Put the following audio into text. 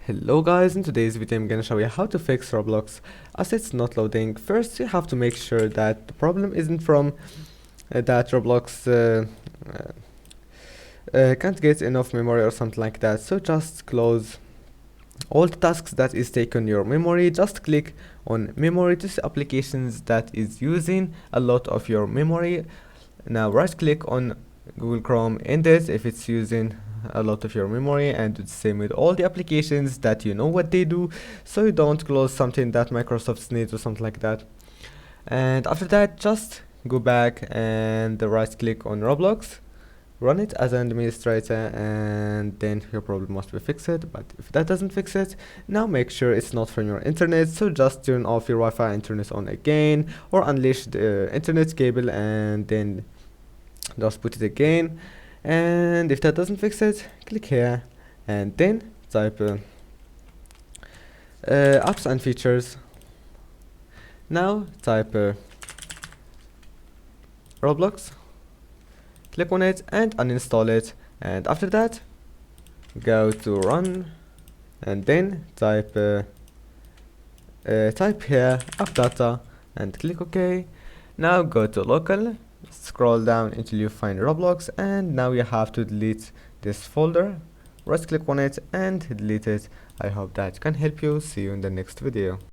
Hello guys, in today's video I'm gonna show you how to fix Roblox assets not loading. First you have to make sure that the problem isn't from that Roblox can't get enough memory or something like that. So just close all the tasks that is taking your memory. Just click on memory to see applications that is using a lot of your memory. Now right click on Google Chrome, end it if it's using a lot of your memory, and do the same with all the applications that you know what they do, so you don't close something that Microsoft needs or something like that. And after that just go back and right click on Roblox, run it as an administrator, and then your problem must be fixed. But if that doesn't fix it, now make sure it's not from your internet, so just turn off your Wi-Fi and turn it on again, or unleash the internet cable and then just put it again. And if that doesn't fix it, click here and then type apps and features. Now type Roblox, click on it and uninstall it, and after that go to run and then type here app data and click OK. Now go to local, scroll down until you find Roblox, and now you have to delete this folder. Right click on it and delete it. I hope that can help you. See you in the next video.